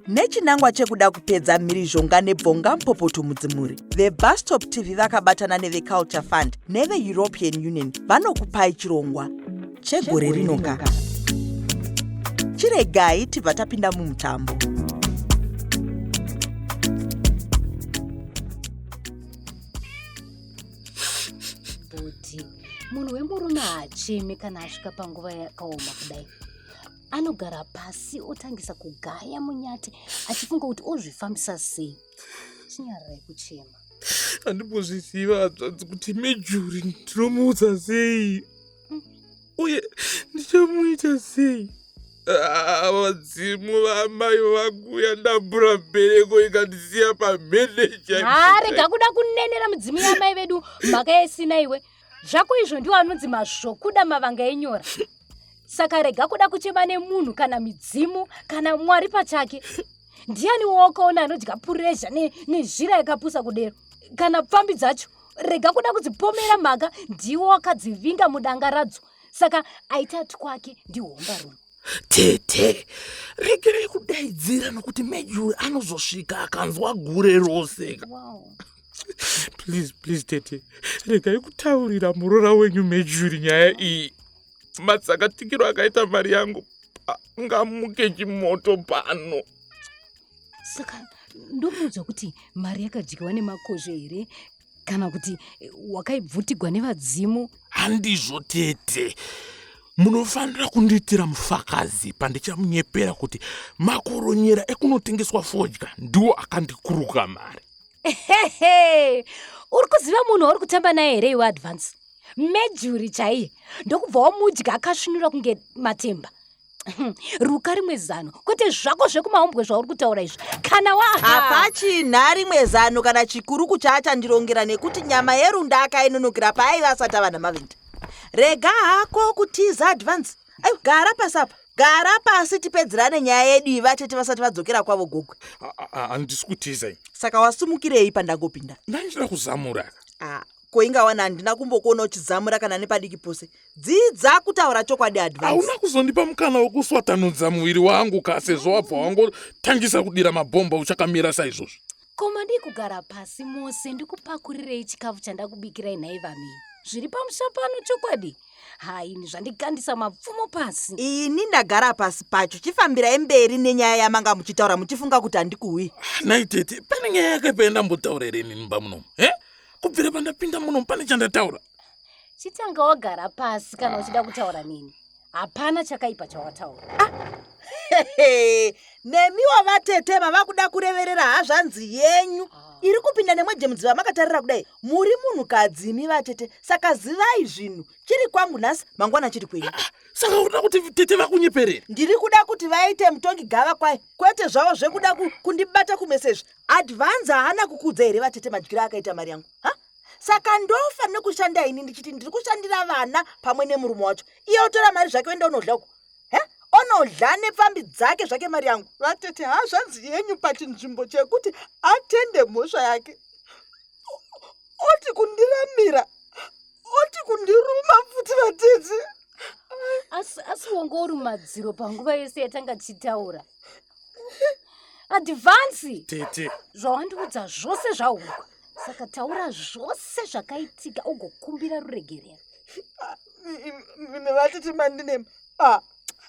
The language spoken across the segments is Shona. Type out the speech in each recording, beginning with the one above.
Nechinangwa chekuda kupedza mhirizhonga nebvonga Mpopoto Mudzimuri, veBusstop TV vakabatana neveCulture Fund neveEuropean Union vanokupai chirongwa chegore rinoka. Chiregai tibva tapinda mumutambo. Bhodhi, munhu wemurume haachemi kana asvika panguva yakaoma kudai. Anogara pasi otangisa kugaya munyati achifunga kuti ozvifambisa sei. Chinyararai kuchema. Handibozviziva hanzvadzi kuti Mejuri ndinomuudza sei uye ndichamuita sei. Vadzimu vamai vangu yandambura mbereko ikandisiya pamheneja. Rega kuda kunenera mudzimu yamai vedu mhaka yesina iwe. Zvako izvo ndiwo anonzi mazvokuda mavanga enyora. Saka rega kuda kuchema nemunhu kana midzimu kana Mwari pachake. Ndiani wakaona anodya puresha nezhira yakapusa kudero kana pfambi dzacho. Rega kuda kudzipomera mhaka ndiwo wakadzivinga mudanga radzo. Saka aita twake ndihomba rumwe. Tete, regerei kudaidzira nokuti Mejuri anozosvika akanzwa gure rose. Wow. Please Tete, regai kutaurira murora wenyu Mejuri nyaya iyi. Matsakatikiro akaita mari yangu ngamuke chimoto pano. Saka ndomuudza kuti mari yakadyiwa nemakozvo here kana kuti wakaibvutigwa nevadzimu. Handizvo Tete. Munofanira kundiitira mufakazi pandichamunyepera kuti makoronyera ekunotengeswa fodya ndiwo akandikuruka mari. Uri kuziva munhu wauri kutamba naye here iwe Advance? Mejuri chaiye ndokubva wamudya akasvinura kunge matemba. Ruka rimwe zano kwete zvako zvekumahombwe zvauri kutaura izvi. Kana hapachina rimwe zano kana chikuru kuchaachandirongera nekuti nyama yerunda akainonokera paaiva asati ava namavenda. Rega hako kutiza Advance. Ayo gara pasapa. Gara pasi tipedzerane nyaya yedu ivatete vasati vadzokera kwavo gogwe. Handisi kutiza. Saka wasumukirei pandangopinda? Ndachida kuzamura. Koingawana handina kumbokuona uchizamura kana nepadiki pose. Dzidza kutaura chokwadi Advance. Hauna kuzondipa mukana wokuswatanudza muviri wangu sezvo wabva wangotangisa kudira mabhomba uchakamira saizvozvo. Koma ndikugara pasi mose ndikupakurirei chikafu chandakubikirai nhai vamini. Zviri pamusha pano chokwadi. Haini zvandikandisa mapfumo pasi. Ini ndagara pasi pacho chifambirai mberi nenyaya yamanga muchitaura muchifunga kuti handikuwi. Nai Tete, pane nyaya yakaipenda ndambotaurereni mumba munomu. Kubvira pandapinda munomu pane chandataura. Chitanga wagara pasi kana uchida kutaura nini. Hapana chakaipa chawataura. Nemiwa vatete mavakuda kureverera hazvanzi yenyu. Iri kupinda nemwejemudziva makatarira kudai. Muri munhukadzi imi vatete. Saka zivai zvinhu. Chiri kwangu nhasi mangwana chiri kwenyu. Saka uda kuti tete vakunyeperera? Ndiri kuda kuti vaite mutongi gava kwai. Kwete zvavo zvekuda kundibata kumesezvi. Advance haana kukudza here vatete madyiro akaita mari yangu. Saka ndofa nekushanda ini ndichiti ndiri kushandira vana pamwe nemurume wacho. Iye utora mari zvake wenda unodla uko. Onodla nepfambi dzake zvake mari yangu. Vatete hazvanzi yenyu pachinzvimbo chekuti atende mhosva yake. Oti kundiramira. Oti kundiruma futi vatete. Asi wongo uri madziro panguva yese yatanga chitaura. Advance. Tete. Zvawandiudza zvose zvahugwa. Saka taura zvose zvakaitika ugokumbira ruregerera. Vatete mandinema.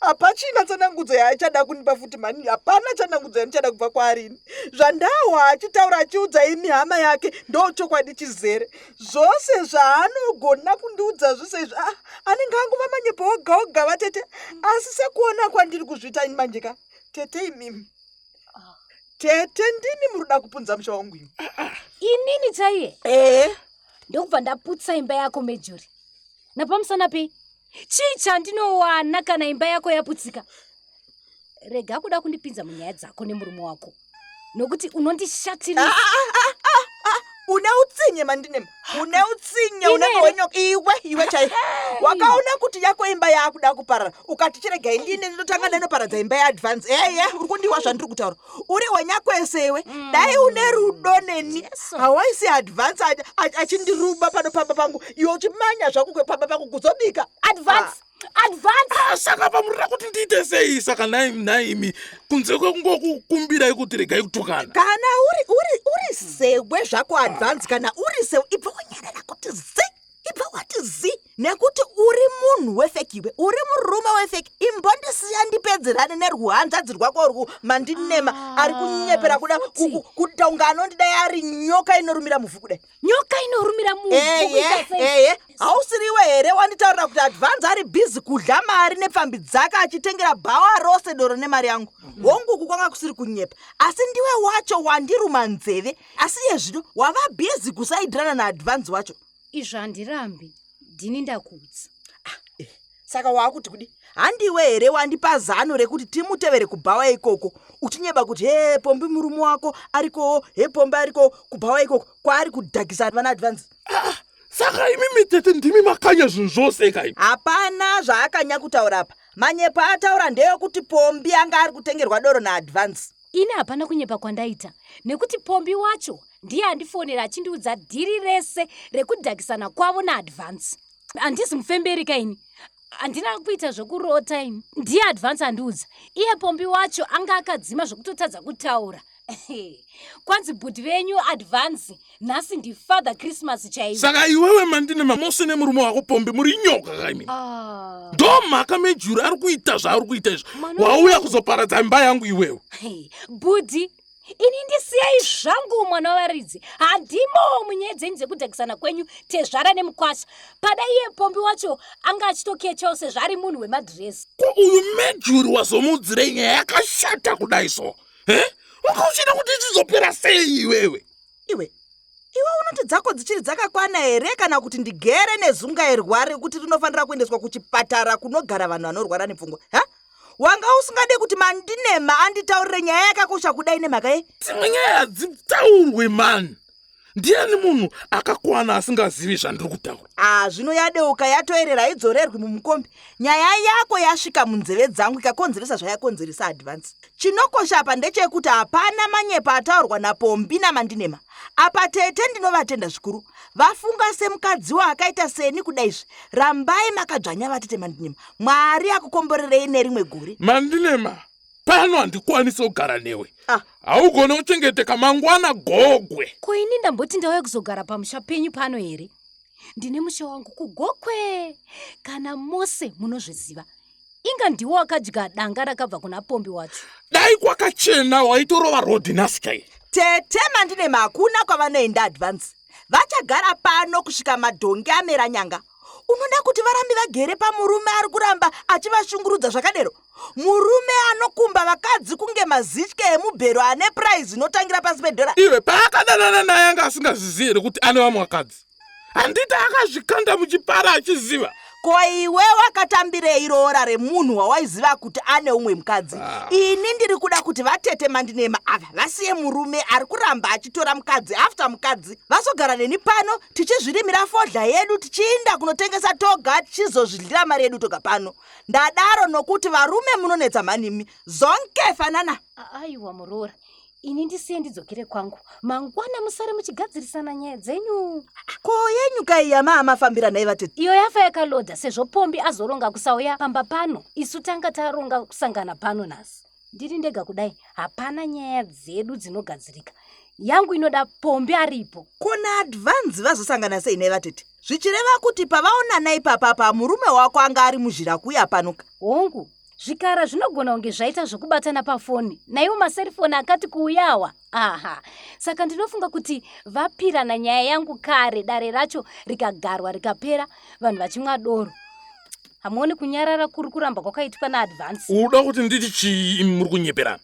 Hapachina tsanangudzo yaachada kunipa futi mani. Hapana tsanangudzo yanichada kubva kwarini. Zvandawa achitaura achiudza ini hama yake ndochokwadi chizere. Zvose zvaanogona kundiudza zvose izvi anenge angova manyepo oga oga vatete. Asi sekuona kwandiri kuzviita ini manjeka. Tete imimi. Tete ndini muruda kupunza musha wangu imi. Inini chaiye? Ndokubva ndaputsa imba yako Mejuri. Napamusana pei? Chii chandinowana kana imba yako yaputsika? Rega kuda kundipinza munyaya dzako nemurume wako. Nokuti unondishatira. Une utsinye mandinema. Une utsinye unenge wenyoka. Iwe chai. Wakaona kuti yako imba yakuda kuparara. Ukati chirega indine ndotanga ndinoparadza imba yaadvance. Uri kundiwa zvandiri kutaura. Uri wenyakwesewe. Dai une rudo neni. Hawaisi advance achindiruba panopamba pangu. Iwe uchimanya zvako kwepamba pangu kuzobika. Advance. Saka pamurira kuti ndiite sei saka naimi kunze kwekungokukumbira kuti regai kutukana. Kana uri sewe zvako advance kana uri sewe ibva wanyarara kuti zi. Ibva wati zi. Nekuti uri munhu wefekiwe. Uri murume wefeki. Imbondisiya ndipedzerane nerwanzadzi rwako rwo mandinema ari kunyepera kuda kutaunga anondidai ari nyoka inorumira muvhu kudai. Nyoka inorumira muvhu. Hausiriwe here wanditaurira kuti advance ari busy kudla mari nepfambi dzake achitengera bhawa rose doro nemari yangu. Hongu kwanga kusiri kunyepa. Asi ndiwe wacho wandiruma nzeve. Asi yezvino wava busy kusaidirana naadvance wacho. Izvo handirambi. Ndini ndakudza. Saka wakuti kudi handiwe here wandipa zano rekuti timutevere kubhawa ikoko uchinyeba kuti he pombi murume wako ariko he pombi ariko kubhawa ikoko kwaari kudhakisa vana advance. Saka imi mitete ndimi makanya zvinhu zvose kai. Hapana zvaakanya kutaura apa. Manyepa ataura ndeyekuti pombi anga ari kutengerwa doro naadvance. Ini hapana kunyepa kwandaita nekuti pombi wacho ndiye andifonera achindiudza dhiri rese rekudhakisana kwavo naadvance. Handisi mufemberi kaini. Handina kuita zvokurota ini. Ndiye advance andiudza. Iye pombi wacho anga akadzima zvokutotadza kutaura. Kwanzi bhuti venyu advance nhasi ndifather Christmas chaivo. Saka iwewe mandinema mose nemurume wako pombi muri nyoka kaimi. Ndo mhaka mejuru ari kuita zvaari kuita izvo. Wauya kuzoparadza imba yangu iwewe. Bhuti ini ndisiyai zvangu mwana wavaridzi. Handimo munyaya dzenyu dzekudhakisana kwenyu tezvara nemukwasha. Pada iye pombi wacho anga achitokechawo sezvari munhu wemadhiresi. Ko uyu mejuru wazomudzirei nyaya yakashata kudai so. Ukauchida kuti chizopera sei iwewe? Iwe unoti dzako dzichiri dzakakwana here kana kuti ndigere nezunga irware kuti rinofanira kuendeswa kuchipatara kunogara vanhu vanorwara nepfungwa? Wanga usingade kuti mandinema anditaurire nyaya yakakosha kudai nemhaka ye? Dzimwe nyaya hadzitaurwe mani. Ndiani munhu akakwana asingazivi zvandiri kutaura? Zvino yadeuka yatoerera idzorerwi mumukombi. Nyaya yako yasvika munzeve dzangu ikakonzeresa zvayakonzeresa advance. Chinokosha apa ndechekuti hapana manyepa ataurwa napombi namandinema. Apa tete ndinovatenda zvikuru. Vafunga semukadzi akaita seni kudaizvi. Rambai makadzvanya vatete mandinema. Mwari akukomborerei nerimwe gore. Mandinema, pano handikwanisi kugara newe. Haugone kuchengeteka mangwana gogwe. Ko ini ndamboti ndauya kuzogara pamusha penyu pano here? Ndine musha wangu kugokwe. Kana mose munozviziva. Inga ndiwo wakadya danga rakabva kuna pombi wacho. Dai kwakachena waitorova rodhi nhasi kai. Tete mandinema hakuna kwavanoenda advance. Vachagara pano kusvika madhongi amera nyanga. Unoda kuti varambi vagere pamurume ari kuramba achivashungurudza zvakadero? Murume anokumba vakadzi kunge mazitye emubhero ane prize inotangira pasi pedhora. Iwe paakadanana naye anga asingazvizivi here kuti ane vamwe vakadzi. Handiti akazvikanda muchipara achiziva. Ko iwe wakatambirei roora remunhu wawaiziva kuti ane umwe mukadzi? Ini ndiri kuda kuti vatete mandinema ava vasiye murume ari kuramba achitora mukadzi after mukadzi. Vasogara neni pano tichizvirimira fodhla yedu tichiinda kunotengesa toga tichizozvidlira mari yedu toga pano. Ndadaro nokuti varume munonetsa manimi. Zonke fanana. Aiwa muroora. Ini ndisiye ndidzokere kwangu. Mangwana musare muchigadzirisana nyaya dzenyu. Ko yenyu kai yamafambira naye vatete? Iyo yafa yakalodha sezvo pombi azoronga kusauya pamba pano. Isu tanga taronga kusangana pano nhasi. Ndiri ndega kudai hapana nyaya dzedu dzinogadzirika. Yangu inoda pombi aripo. Kona advance vazosangana sei naye vatete? Zvichireva kuti pavaonana ipapa murume wako anga ari muzhira kuya panuka. Hongu. Zvikara zvinogona kunge zvaita zvokubatana pafoni. Naiwo maserifoni akati kuuyawa. Saka ndinofunga kuti vapirana nyaya yangu kare dare racho rikagarwa rikapera vanhu vachimwa doro. Hamuoni kunyarara kuri kuramba kwakaitwa naadvance? Uda kuti nditi chii muri kunyeperana?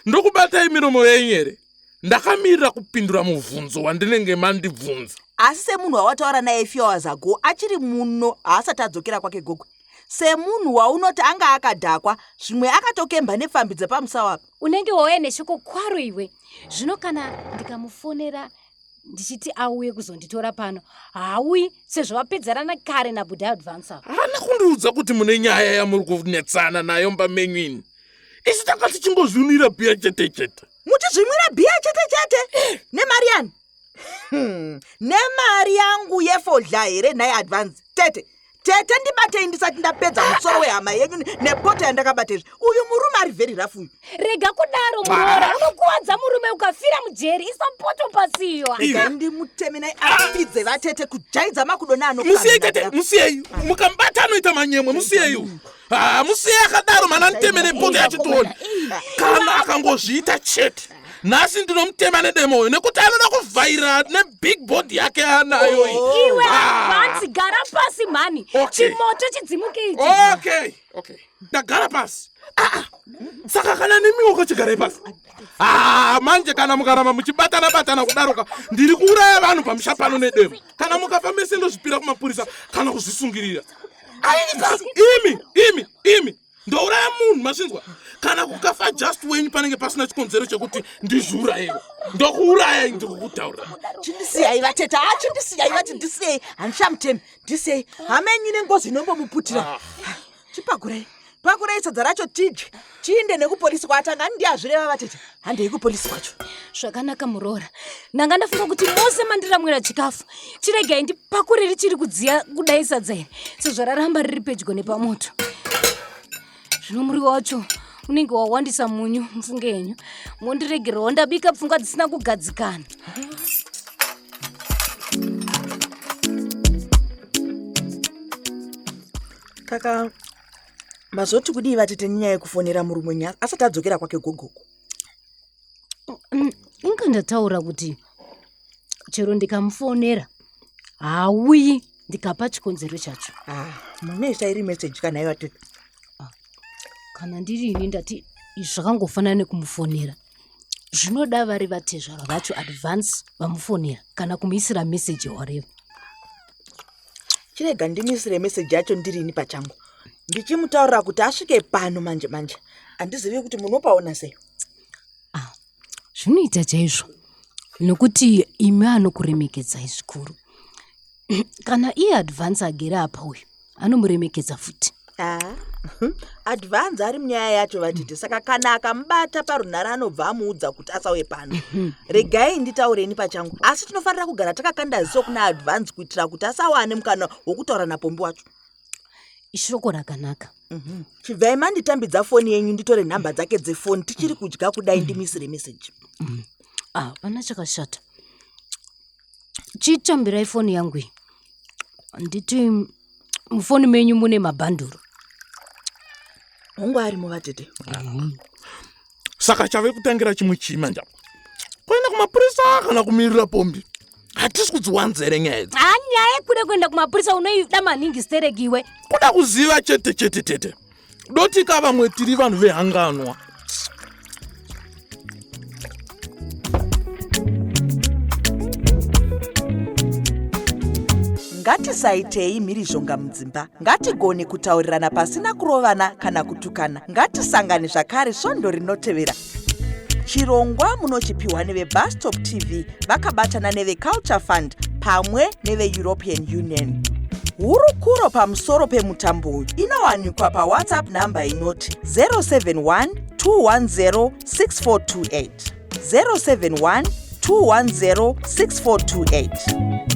Ndokubatai miromo yenyu here? Ndakamirira kupindura mubvunzo wandinenge mandibvunza. Asi semunhu wawataura naye few hours ago achiri muno haasati adzokera kwake gogwe. Semunhu waunoti anga akadhakwa zvimwe akatokemba nepfambi dzepamusawo apa. Unenge wauya neshoko kwaro iwe. Zvino kana ndikamufonera ndichiti auye kuzonditora pano hauyi sezvo vapedzerana kare nabudha advancer. Hana kundiudza kuti mune nyaya yamuri kunetsana nayo mba menyu ini. Isi takati chingozvinwira bhiya chete chete. Muchizvimwira bhiya chete chete? Nemari nemari yangu yefodla here naye advance tete ndibatei ndisati ndapedza musoro wehama yenyu nepoto yandakabata izvi. Uyu murume ari very rough uyu. Rega kudaro Murora, unokuwadza murume ukafira mujeri, isa poto pasiyo. Rega ndimuteme naye apidze vatete kujaidza makudo ano. Musiyei tete, musiyei. Mukambata anoita manyemwe, musiyei. Musiyei akadaro mana ntemere poto yachitoni. Kana akangozviita chete. Nasi ndinomutema nedemoyo nekuti anoda kuvhaira nebig body yake anayo. Iwe advance gara pasi mani. Chimoto chidzimuke ichi. Okay. Ndagara pasi. Saka kana nemiwo kachigare pasi. Manje kana mukaramba muchibatana kudaroka ndiri kuuraya vanhu pamusha pano nedemo. Kana mukafa mese ndozvipira kumapurisa kana kuzvisungirira. Imi ndouraya munhu masvinzwa. Kana kukafa just wenyu panenge pasina chikonzero chekuti ndizviurayewo. Ndokuuraya ndikukutaurira. Chindisiyai vatete, chindisiyai vati ndisiyai. Hanchamutemi, ndisiyai. Hamenyu nengozi inombomuputira. Chipakurai. Pakurai sadza racho tidye. Tiinde nekupolisi kwatanga ndiyazvireva vatete. Handei kupolisi kwacho. Zvakanaka Murora. Ndanga ndafunga kuti mose mandiramwira chikafu. Chiregai ndipakuriri chiri kudziya kudai sadza iri. Sezvo raramba riri pedyo nepamoto. Zvino muriwo wacho unenge wawandisa munyu mfunge yenyu. Mondiregerawo ndabika pfungwa dzisina kugadzikana. Kaka mazoti kudii vatete nyaya yekufonera murume nyaya asati adzokera kwake gogogo. Inga ndataura kuti chero ndikamufonera hauyi ndikapa chikonzero chacho. Munoisa iri message kana iwa tete. Kana ndiri ini ndati zvakangofanana nekumufonera. Zvinoda vari vatezvara vacho advance vamufonera kana kumuisira message whatever. Chirega ndimisire message yacho ndiri ini pachangu. Ndichimutaurira kuti asvike pano manje. Handizivi kuti munopaona sei. Zvinoita chaizvo. Nokuti imi anokuremekedzai zvikuru. Kana iye advance agere apa uyu anomuremekedza futi. Advance ari munyaya yacho vatete, saka kana akamubata parunhare anobva amuudza kuti asauye pano. Regai nditaureni pachangu, asi tinofanira kugara takakanda ziso kuna advance kuitira kuti asawane mukana wokutaura napombi wacho. Ishoko rakanaka. Chibvai manditambidza foni yenyu nditore nhamba dzake dzefoni tichiri kudya kudai ndimisire message. Pana chakashata. Chitambirai foni yangu iyi. Nditi mufoni menyu mune mabhanduru. Hongu arimo vatete. Saka chave kutangira chimwe chimanja. Kuenda kumapurisa kana kumirira pombi. Hatisi kudziwanzere nyaya idzi. Nyaya kuda kuenda kumapurisa unoida maningi steregiwe. Kuda kuziva chete. Doti kava mwetiri vanhu vehanganwa. Ngatisaitei mhirizhonga mudzimba. Ngatigone kutaurirana pasina kurovana kana kutukana. Ngatisangane zvakare svondo rinotevera. Chirongwa munochipiwa neveBusstop TV vakabatana neveCulture Fund pamwe neveEuropean Union. Hurukuro pamusoro pemutambo uyu inowanikwa paWhatsApp namba inoti 071 210 6428 071 210 6428.